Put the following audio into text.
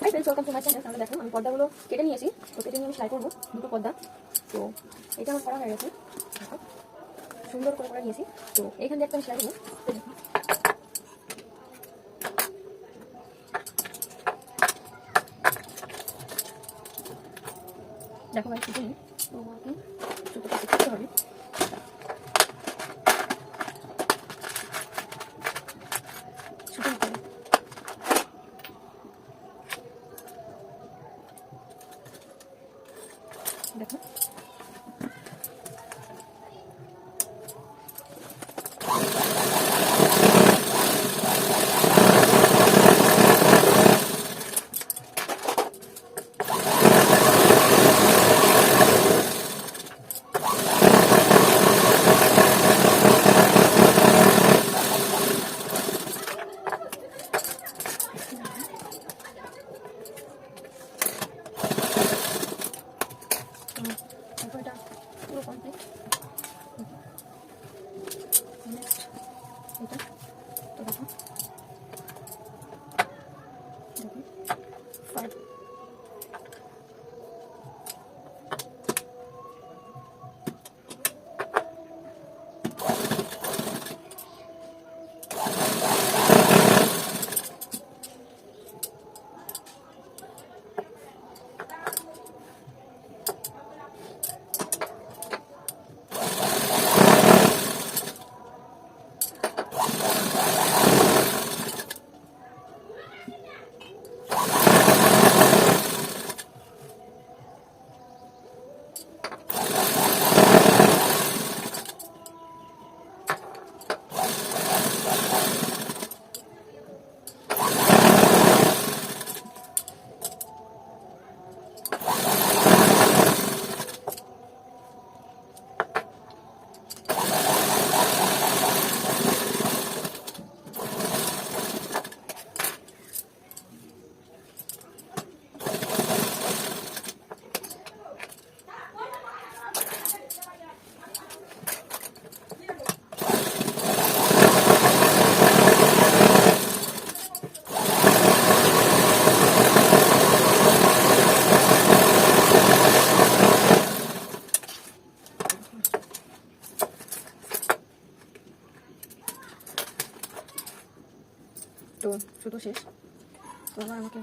Hi friends, welcome to my channel. তাহলে দেখো আমি পর্দাগুলো কেটে নিয়েছি। তো কেটে নিয়ে আমি সেলাই করবো দুটো পর্দা। তো এটা আমার করা হয়ে গেছে, দেখো সুন্দর করে করে নিয়েছি। তো এইখান দিয়ে একটা আমি সেলাই করবো। দেখো ভাই শিখে নিই, তো আমাকে সুতোটা শিখতে হবে। সুতো নিতে হবে, দেখো দেখো এটা পুরো কমপ্লিট। নেক্সট এটা, তো দেখো দেখো 5 তো সুতো শেষ। তো আবার আমাকে